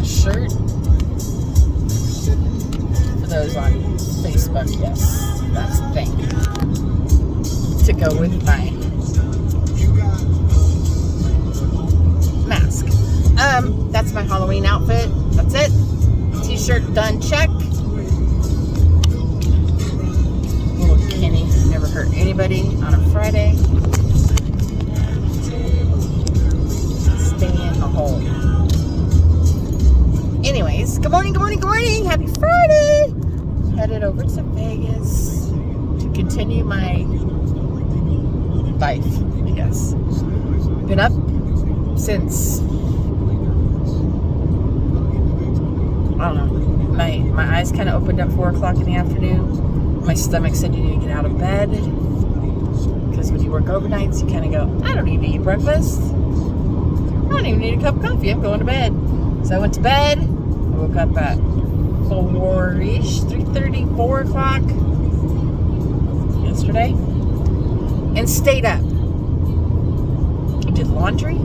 shirt. For those on Facebook, yes, that's the thing. To go with my mask. That's my Halloween outfit. That's it. T-shirt done, check. Little Kenny, never hurt anybody on a Friday. Stay in the hole. Anyways, good morning, good morning, good morning. Happy Friday. Headed over to Vegas to continue my life, I guess. Been up since, I don't know, my eyes kind of opened up 4 o'clock in the afternoon. My stomach said you need to get out of bed, because when you work overnights, you kind of go, I don't need to eat breakfast. I don't even need a cup of coffee. I'm going to bed. So I went to bed. I woke up at 4-ish, 3:30, 4 o'clock yesterday, and stayed up. I did laundry.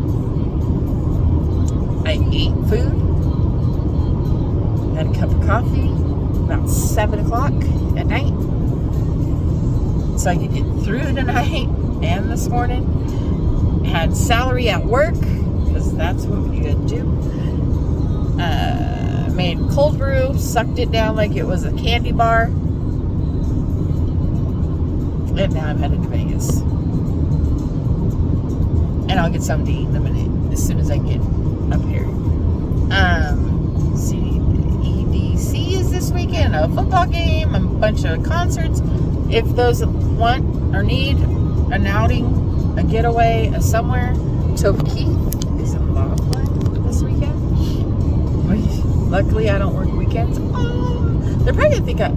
I ate food. Had a cup of coffee about 7 o'clock at night, so I could get through the night and this morning. Had celery at work, because that's what you gotta do. Made cold brew, sucked it down like it was a candy bar, and now I'm headed to Vegas. And I'll get something to eat in a minute as soon as I get up here. EDC is this weekend, a football game, a bunch of concerts. If those want or need an outing, a getaway, a somewhere, Toby Keith is in Laughlin this weekend. Luckily, I don't work weekends. They're probably gonna think they're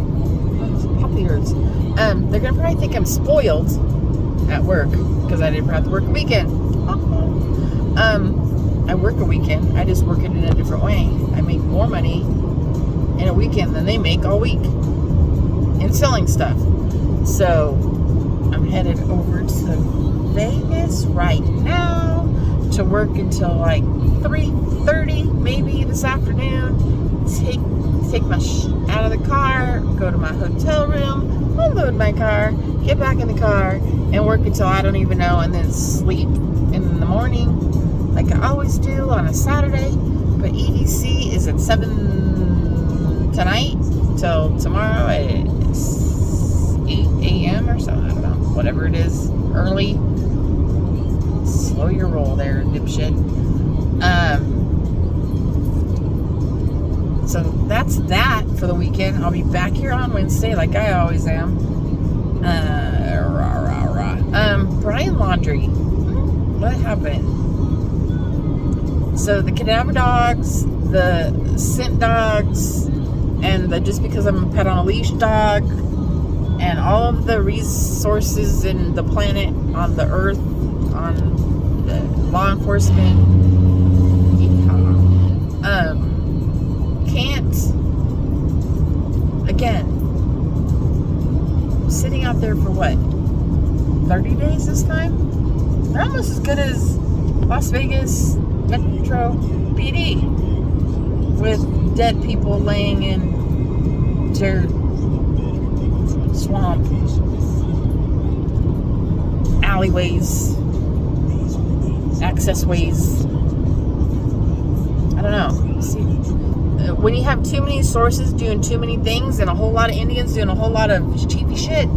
gonna probably think I'm spoiled at work because I didn't have to work a weekend. I work a weekend. I just work it in a different way. I make more money in a weekend than they make all week in selling stuff. So I'm headed over to Vegas right now to work until like 3:30 maybe this afternoon. Take my out of the car, go to my hotel room, unload my car, get back in the car, and work until I don't even know, and then sleep in the morning like I always do on a Saturday. But EDC is at 7 tonight till tomorrow at 8 a.m. or so. I don't know, whatever it is, early. Slow your roll there, dipshit. So that's that for the weekend. I'll be back here on Wednesday like I always am. Brian Laundry. What happened? So the cadaver dogs, the scent dogs, and the just because I'm a pet on a leash dog, and all of the resources in the planet, on the earth, on the law enforcement, can't, again, sitting out there for what, 30 days this time? They're almost as good as Las Vegas Metro PD, with dead people laying in dirt, swamp, alleyways, access ways. I don't know. See, when you have too many sources doing too many things and a whole lot of Indians doing a whole lot of cheapy shit,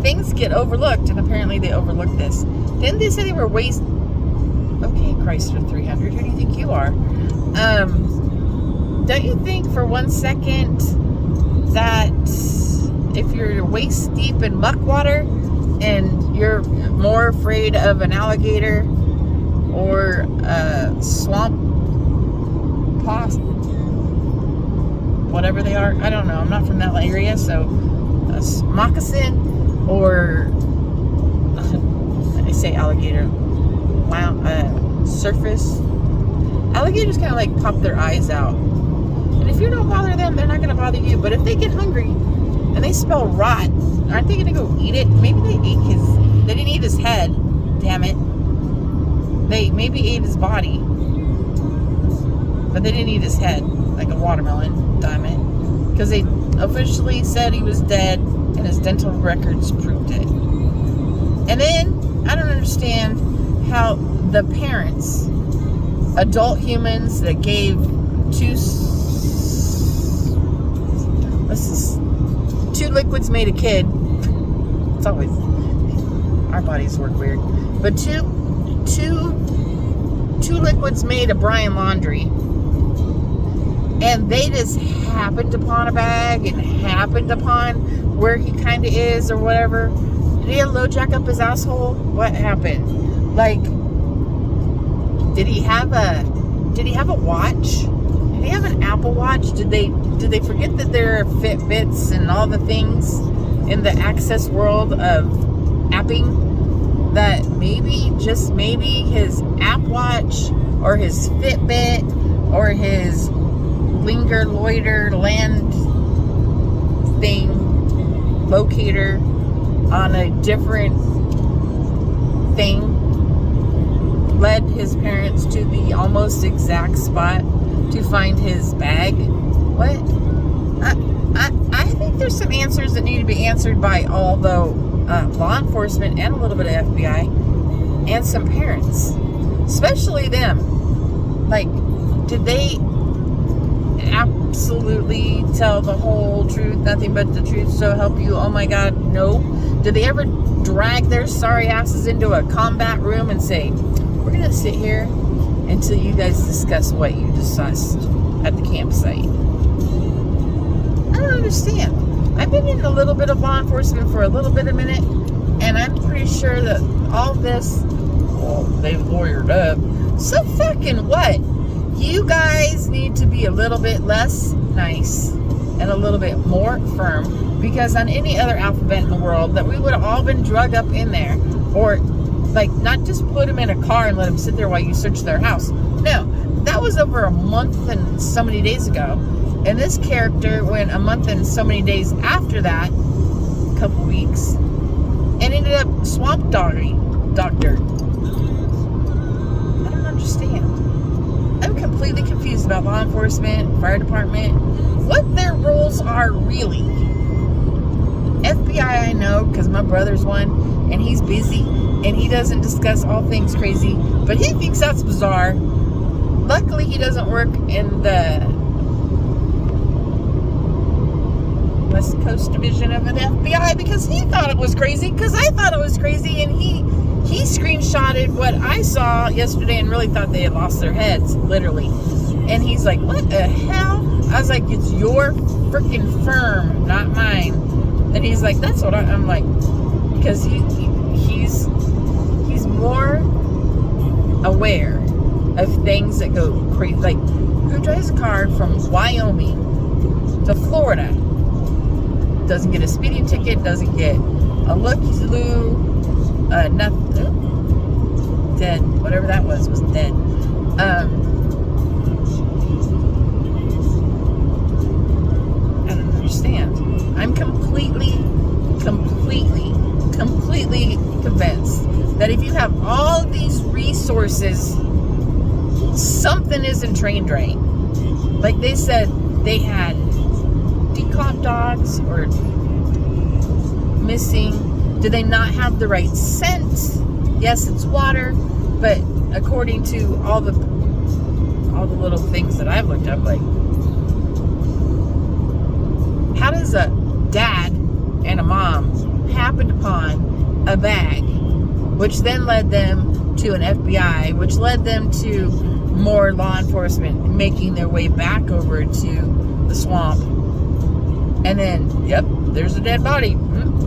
things get overlooked, and apparently they overlooked this. Didn't they say they were waste? Okay, Chrysler 300, who do you think you are? Don't you think for 1 second that if you're waist deep in muck water and you're more afraid of an alligator or a swamp possum, whatever they are, I don't know, I'm not from that area, so a moccasin or I say alligator, surface. Alligators kind of like pop their eyes out, and if you don't bother them, they're not going to bother you. But if they get hungry and they smell rot, aren't they going to go eat it? Maybe they didn't eat his head, damn it. They maybe ate his body, but they didn't eat his head. like a watermelon diamond, because they officially said he was dead and his dental records proved it. And then I don't understand how the parents, adult humans that gave two liquids made a kid. It's always, our bodies work weird, but two liquids made a Brian laundry, and they just happened upon a bag and happened upon where he kind of is or whatever. Did he have low jack up his asshole? What happened? Like, did he have a watch? Did he have an Apple Watch? Did they forget that there are Fitbits and all the things in the access world of apping? That maybe, just maybe, his App Watch or his Fitbit or his Linger Loiter land thing locator on a different thing led his parents to the almost exact spot to find his bag. What? I think there's some answers that need to be answered by all the law enforcement and a little bit of FBI and some parents, especially them. Like, did they absolutely tell the whole truth, nothing but the truth, so help you? Oh my God, no. Did they ever drag their sorry asses into a combat room and say, we're going to sit here until you guys discuss what you discussed at the campsite? I don't understand. I've been in a little bit of law enforcement for a little bit of a minute, and I'm pretty sure that all this, well, they've lawyered up. So fucking what? You guys need to be a little bit less nice and a little bit more firm, because on any other alphabet in the world that we would have all been drug up in there, or like not just put them in a car and let them sit there while you search their house. No, that was over a month and so many days ago. And this character went a month and so many days after that, a couple weeks, and ended up swamp doctor. I don't understand. I'm completely confused about law enforcement, fire department, what their roles are really. FBI, I know, because my brother's one, and he's busy, and he doesn't discuss all things crazy, but he thinks that's bizarre. Luckily, he doesn't work in the West Coast division of an FBI, because he thought it was crazy, because I thought it was crazy, and he screenshotted what I saw yesterday and really thought they had lost their heads, literally. And he's like, what the hell? I was like, it's your freaking firm, not mine. And he's like, that's what I'm like, because he's more aware of things that go crazy. Like, who drives a car from Wyoming to Florida, doesn't get a speeding ticket, doesn't get a looky-loo, nothing, dead, whatever that was dead. I don't understand. I'm completely convinced that if you have all of these resources, something isn't train drain. Like they said, they had decomp dogs or missing. Do they not have the right scent? Yes, it's water, but according to all the little things that I've looked up, like, how does a dad and a mom happen upon a bag, which then led them to an FBI, which led them to more law enforcement making their way back over to the swamp, and then, yep, there's a dead body.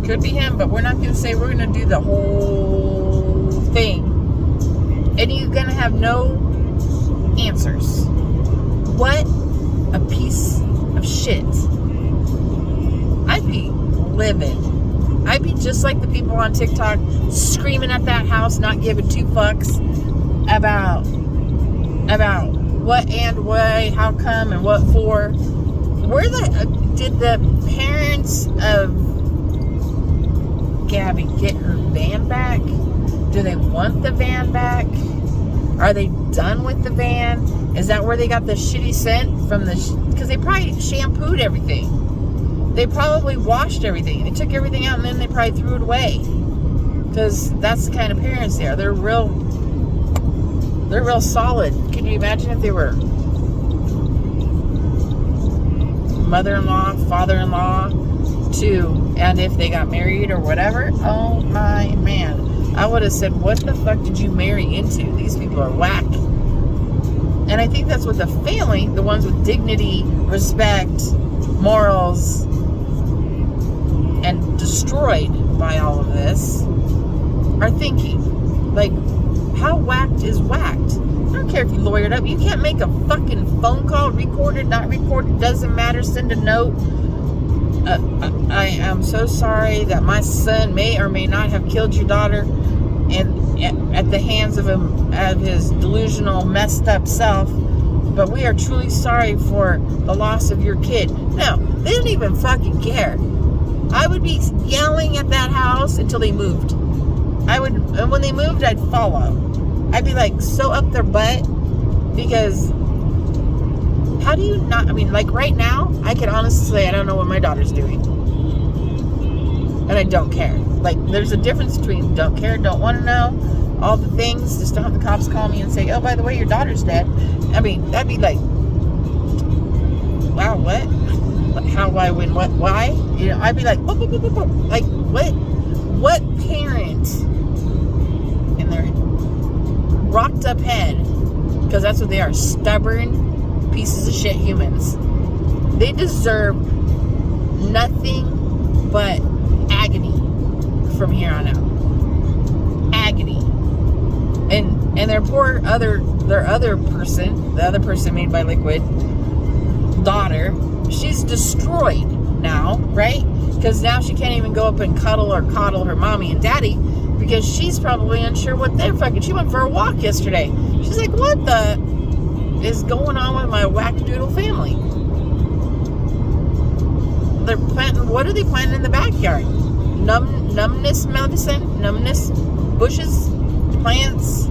Could be him, but we're not going to say, we're going to do the whole thing. And you're going to have no answers. What a piece of shit. I'd be livid. I'd be just like the people on TikTok screaming at that house, not giving two fucks about what and why, how come, and what for. Where did the parents of Gabby get her van back? Do they want the van back? Are they done with the van? Is that where they got the shitty scent from the... Because they probably shampooed everything. They probably washed everything. They took everything out and then they probably threw it away. Because that's the kind of parents they are. They're real solid. Can you imagine if they were mother-in-law, father-in-law, too, and if they got married or whatever? Oh my man. I would have said, what the fuck did you marry into? These people are whack. And I think that's what the family, the ones with dignity, respect, morals, and destroyed by all of this, are thinking. Like, how whacked is whacked? I don't care if you lawyered up. You can't make a fucking phone call, recorded, not recorded, doesn't matter, send a note. I am so sorry that my son may or may not have killed your daughter and at the hands of his delusional, messed up self. But we are truly sorry for the loss of your kid. No, they didn't even fucking care. I would be yelling at that house until they moved. And when they moved, I'd follow. I'd be like so up their butt, because how do you not, I mean, like right now, I can honestly say I don't know what my daughter's doing. And I don't care. Like, there's a difference between don't care, don't want to know, all the things, just don't have the cops call me and say, oh, by the way, your daughter's dead. I mean, that'd be like, wow, what? How, why, when, what, why? You know, I'd be like, whoop, whoop, whoop, whoop, whoop. Like, what parent in their rocked up head, because that's what they are, stubborn pieces of shit humans. They deserve nothing but agony from here on out. Agony. And their other person, the other person made by Liquid, daughter, she's destroyed now, right? Because now she can't even go up and cuddle or coddle her mommy and daddy, because she's probably unsure what they're fucking... She went for a walk yesterday. She's like, what the is going on with my wackadoodle family? They're planting... What are they planting in the backyard? Numbness medicine? Numbness bushes? Plants?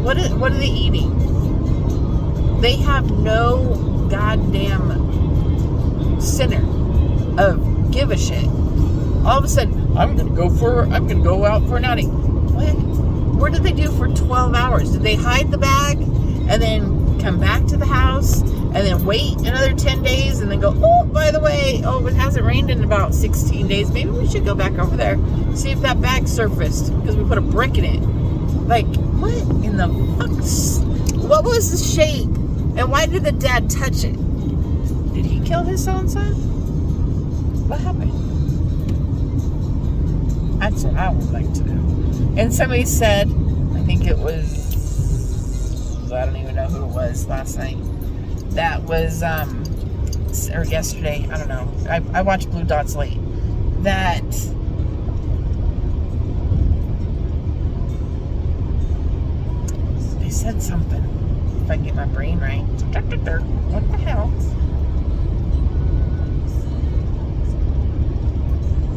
What are they eating? They have no goddamn center of give a shit. All of a sudden, I'm gonna go out for an outing. What? What did they do for 12 hours? Did they hide the bag and then come back to the house and then wait another 10 days and then go, oh, by the way, oh, it hasn't rained in about 16 days. Maybe we should go back over there, see if that bag surfaced because we put a brick in it. Like, what in the fuck? What was the shape? And why did the dad touch it? Did he kill his own son? What happened? That's what I would like to know. And somebody said, I think it was, I don't even know who it was last night. That was, or yesterday, I don't know. I watched Blue Dots late. That they said something. If I can get my brain right. What the hell?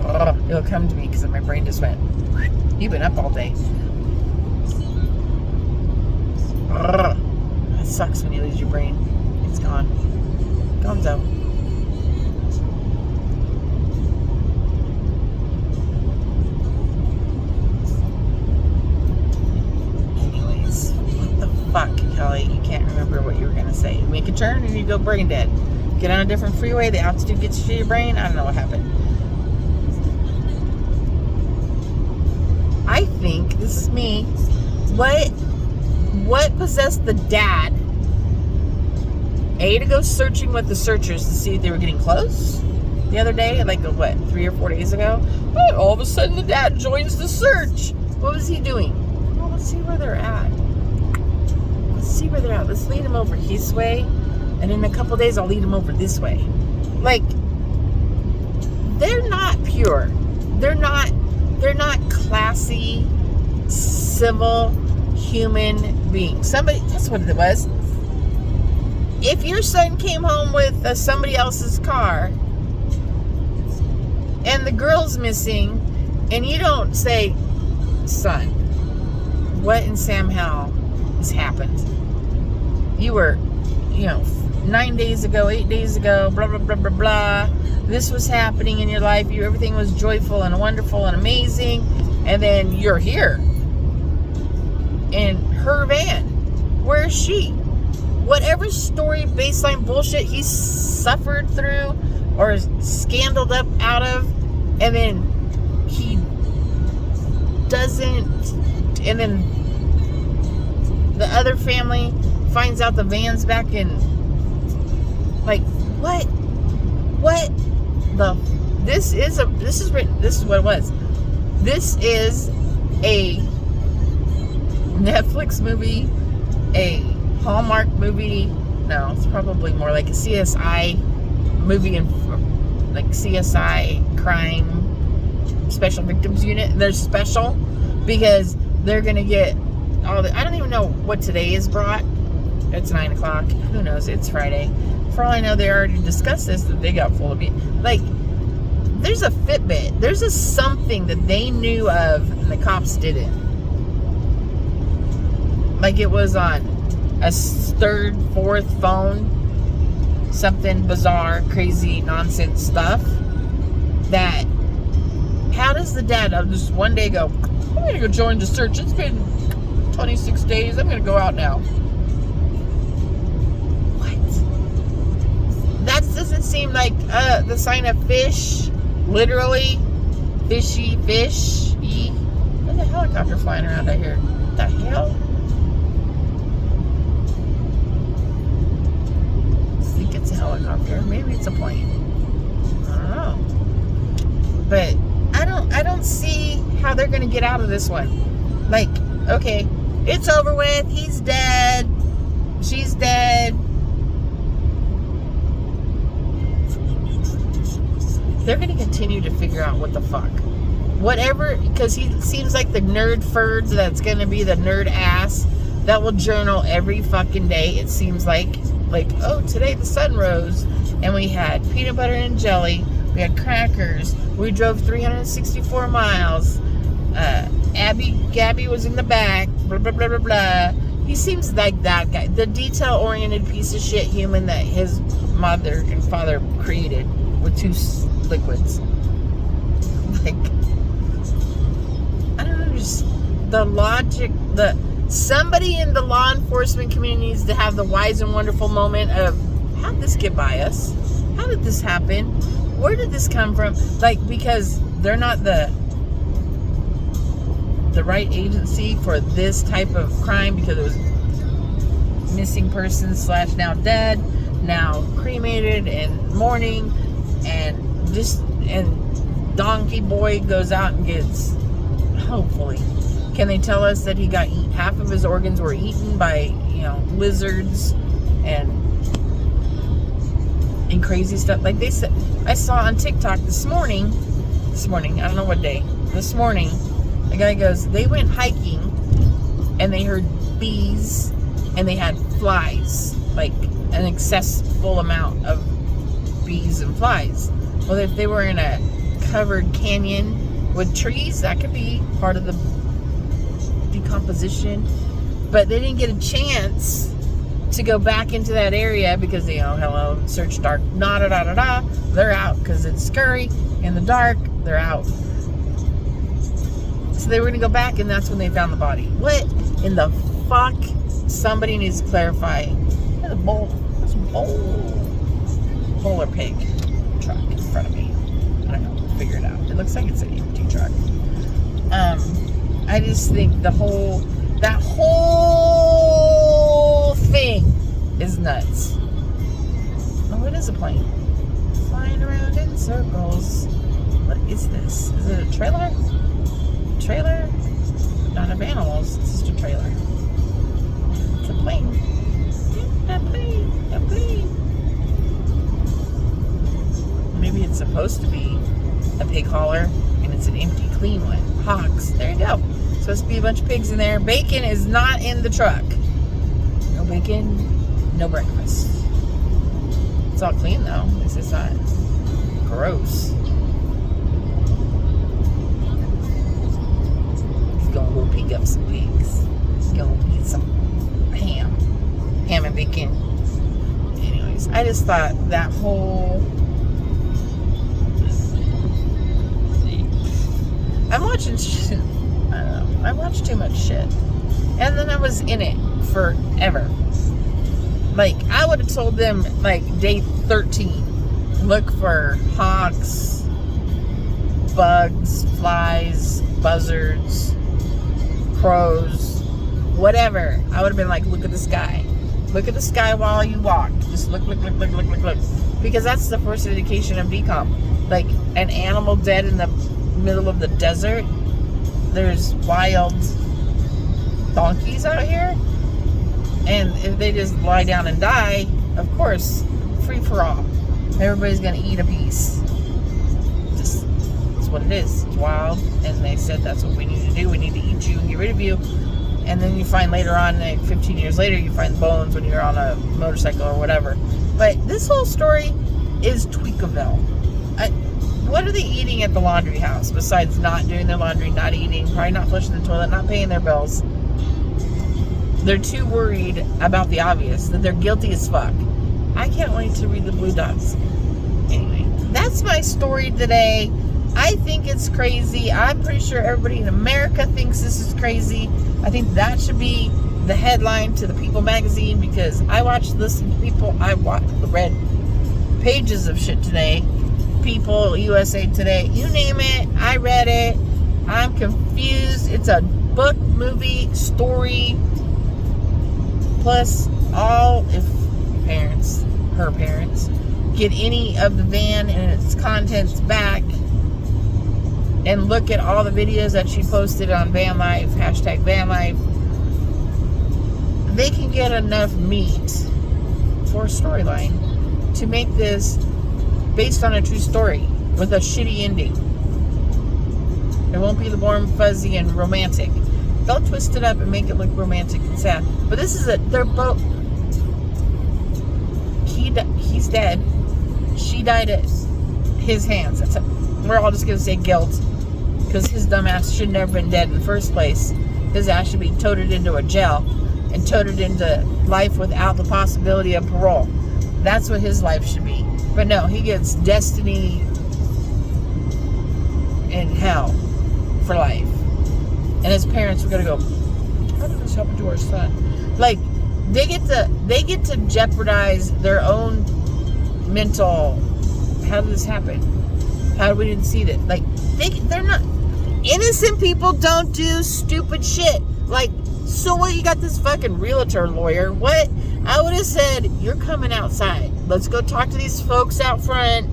Oh, it'll come to me because my brain just went. You've been up all day. That sucks when you lose your brain. It's gone. Comes out. Anyways, what the fuck, Kelly? You can't remember what you were gonna say. You make a turn and you go brain dead. Get on a different freeway. The altitude gets you to your brain. I don't know what happened. I think, this is me, what possessed the dad, A, to go searching with the searchers to see if they were getting close the other day, like, what, 3 or 4 days ago? Oh, all of a sudden the dad joins the search. What was he doing? Well, let's see where they're at. Let's lead him over this way, and in a couple days I'll lead him over this way. Like, they're not pure. They're not classy, civil, human beings. Somebody, that's what it was. If your son came home with somebody else's car and the girl's missing and you don't say, son, what in Sam Hell things happened. You were, 9 days ago, 8 days ago, blah, blah, blah, blah, blah. This was happening in your life. Everything was joyful and wonderful and amazing. And then you're here in her van. Where is she? Whatever story, baseline bullshit he suffered through or scandaled up out of, and then he doesn't, and then the other family finds out the van's back in, like, what the, this is what it was. This is a Netflix movie, a Hallmark movie. No, it's probably more like a CSI movie, and like CSI crime special victims unit. They're special because they're gonna get all the, I don't even know what today is brought. It's 9 o'clock. Who knows? It's Friday. For all I know, they already discussed this, that they got full of it. Like, there's a Fitbit. There's a something that they knew of and the cops didn't. Like, it was on a third, fourth phone. Something bizarre, crazy, nonsense stuff. That, how does the dad just one day go, I'm going to go join the search. It's been 26 days. I'm going to go out now. That doesn't seem like the sign of fish. Literally. Fishy, fish-y. There's a helicopter flying around out here. What the hell? I think it's a helicopter. Maybe it's a plane. I don't know. But I don't see how they're going to get out of this one. Like, okay, it's over with. He's dead. She's dead. They're going to continue to figure out what the fuck. Whatever, because he seems like the nerd furds that's going to be the nerd ass that will journal every fucking day. It seems like, oh, today the sun rose and we had peanut butter and jelly. We had crackers. We drove 364 miles. Gabby was in the back. Blah, blah, blah, blah, blah. He seems like that guy. The detail-oriented piece of shit human that his mother and father created with two liquids. Like, I don't know, just the logic, somebody in the law enforcement community needs to have the wise and wonderful moment of, how did this get by us? How did this happen? Where did this come from? Like, because they're not the right agency for this type of crime, because it was missing person / now dead, now cremated and mourning, and Donkey Boy goes out and gets, hopefully, can they tell us that he got half of his organs were eaten by, lizards and crazy stuff. Like they said, I saw on TikTok this morning, I don't know what day, this morning, the guy goes, they went hiking and they heard bees and they had flies, like an excessive amount of bees and flies. Well, if they were in a covered canyon with trees, that could be part of the decomposition. But they didn't get a chance to go back into that area because, hello, search dark, they're out because it's scurry in the dark, they're out. So they were going to go back, and that's when they found the body. What in the fuck? Somebody needs to clarify. There's a bull or pig truck in front of me. I don't know. Figure it out. It looks like it's an empty truck. I just think that whole thing is nuts. Oh, it is a plane. Flying around in circles. What is this? Is it a trailer? Trailer? Not of animals. It's just a trailer. It's a plane. A plane. Maybe it's supposed to be a pig hauler, and it's an empty, clean one. Hogs. There you go. Supposed to be a bunch of pigs in there. Bacon is not in the truck. No bacon, no breakfast. It's all clean though. It's just not gross. He's gonna go pick up some pigs. He's gonna eat some. I just thought that whole... I'm watching shit. I don't know. I watch too much shit. And then I was in it forever. Like, I would have told them, like, day 13, look for hawks, bugs, flies, buzzards, crows, whatever. I would have been like, look at the sky. Look at the sky while you walk. Just look. Because that's the first indication of decomp. Like, an animal dead in the middle of the desert. There's wild donkeys out here. And if they just lie down and die, of course, free for all. Everybody's going to eat a piece. Just, that's what it is. It's wild. And they said that's what we need to do. We need to eat you and get rid of you. And then you find later on, like 15 years later, you find bones when you're on a motorcycle or whatever. But this whole story is Tweakerville. What are they eating at the laundry house besides not doing their laundry, not eating, probably not flushing the toilet, not paying their bills? They're too worried about the obvious, that they're guilty as fuck. I can't wait to read the Blue Dots. Anyway, that's my story today. I think it's crazy. I'm pretty sure everybody in America thinks this is crazy. I think that should be the headline to the People magazine, because I listen to people. I read pages of shit today. People, USA Today, you name it. I read it. I'm confused. It's a book, movie, story. Plus, if her parents, get any of the van and its contents back and look at all the videos that she posted on Van Life, hashtag Van Life, they can get enough meat for a storyline to make this based on a true story with a shitty ending. It won't be the warm, fuzzy, and romantic. They'll twist it up and make it look romantic and sad. But this is they're both... He's dead. She died at his hands. We're all just going to say guilt, because his dumb ass should never been dead in the first place. His ass should be toted into a jail and toted into life without the possibility of parole. That's what his life should be. But no, he gets destiny in hell for life. And his parents are gonna go, how did this happen to our son? Like, they get to jeopardize their own mental. How did this happen? How did we didn't see that? Like, they're not innocent. People don't do stupid shit. Like, so what? You got this fucking realtor lawyer. What? I would have said, you're coming outside. Let's go talk to these folks out front,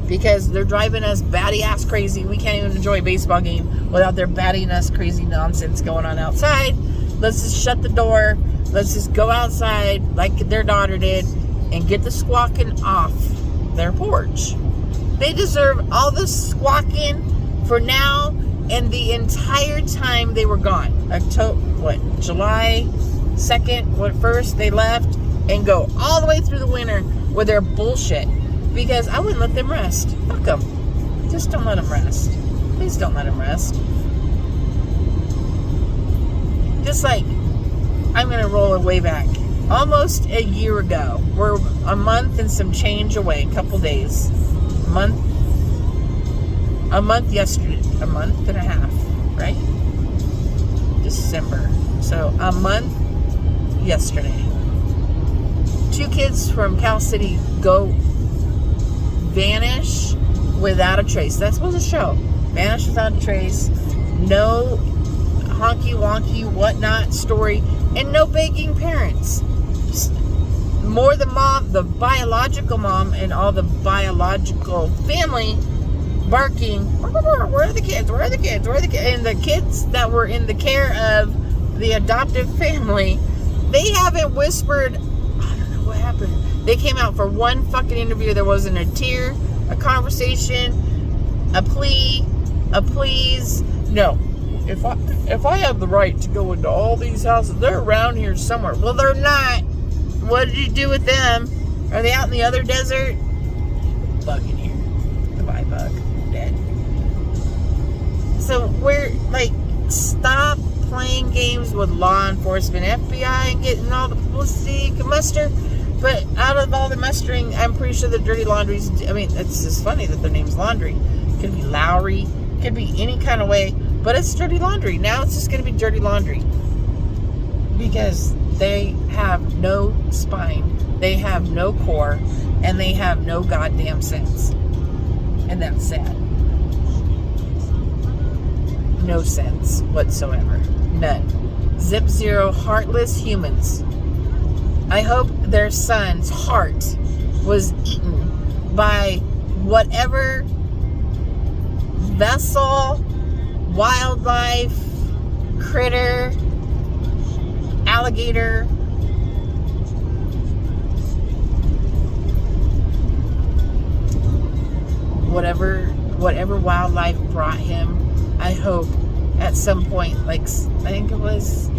because they're driving us batty ass crazy. We can't even enjoy a baseball game without their batting us crazy nonsense going on outside. Let's just shut the door. Let's just go outside like their daughter did and get the squawking off their porch. They deserve all the squawking for now and the entire time they were gone. July 2nd, 1st, they left, and go all the way through the winter with their bullshit. Because I wouldn't let them rest. Fuck them. Just don't let them rest. Please don't let them rest. Just like, I'm going to roll it way back. Almost a year ago. We're a month and some change away. A couple days. A month yesterday. A month and a half. Right? December. So, a month yesterday. 2 kids from Cal City vanish without a trace. That's what the show. Vanish without a trace. No honky wonky whatnot story, and no begging parents. More the mom, the biological mom, and all the biological family barking, where are the kids? Where are the kids? Where are the kids? And the kids that were in the care of the adoptive family, they haven't whispered, I don't know what happened. They came out for one fucking interview. There wasn't a tear, a conversation, a plea, a please. No. If I have the right to go into all these houses, they're around here somewhere. Well, they're not. What did you do with them? Are they out in the other desert? Bug in here. Goodbye, bug. Dead. So we're like, stop playing games with law enforcement, FBI, and getting all the publicity you can muster. But out of all the mustering, I'm pretty sure the dirty laundries, I mean, it's just funny that their name's laundry. Could be Lowry, could be any kind of way, but it's dirty laundry. Now it's just going to be dirty laundry. Because they have no spine, they have no core, and they have no goddamn sense. And that's sad. No sense whatsoever. None. Zip zero, heartless humans. I hope their son's heart was eaten by whatever vessel, wildlife, critter, alligator, whatever wildlife brought him. I hope at some point, like I think it was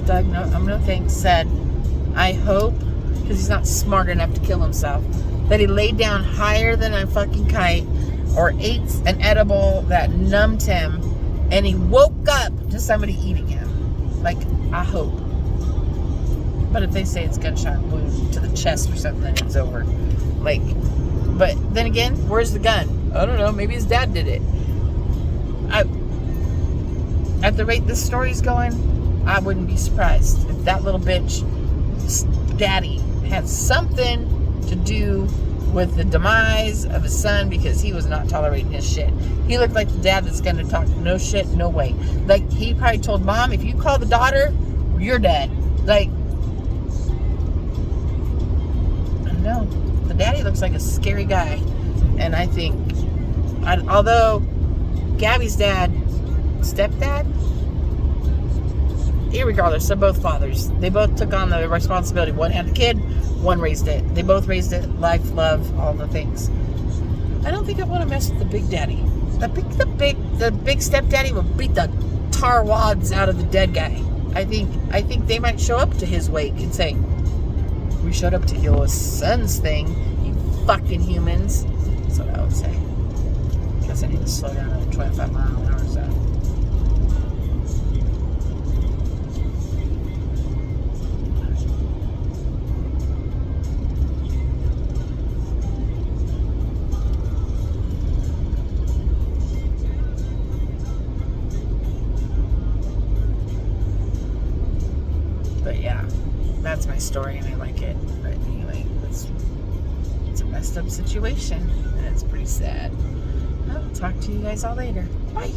Doug. No thanks. Said, I hope, because he's not smart enough to kill himself, that he laid down higher than a fucking kite, or ate an edible that numbed him, and he woke up to somebody eating him. Like, I hope. But if they say it's gunshot wound to the chest or something, then it's over. Like, but then again, where's the gun? I don't know. Maybe his dad did it. At the rate this story's going, I wouldn't be surprised if that little bitch, daddy, had something to do with the demise of his son, because he was not tolerating his shit. He looked like the dad that's going to talk no shit, no way. Like, he probably told mom, if you call the daughter, you're dead. Like, I don't know. The daddy looks like a scary guy. And I think, although Gabby's dad, stepdad, irregardless, they're both fathers. They both took on the responsibility. One had the kid, one raised it. They both raised it. Life, love, all the things. I don't think I want to mess with the big daddy. The big stepdaddy will beat the tar wads out of the dead guy. I think they might show up to his wake and say, "We showed up to your son's thing, you fucking humans." That's what I would say. Guess I need to slow down at 25 mile an hour zone. But yeah, that's my story and I like it. But anyway, it's a messed up situation and it's pretty sad. I'll talk to you guys all later. Bye.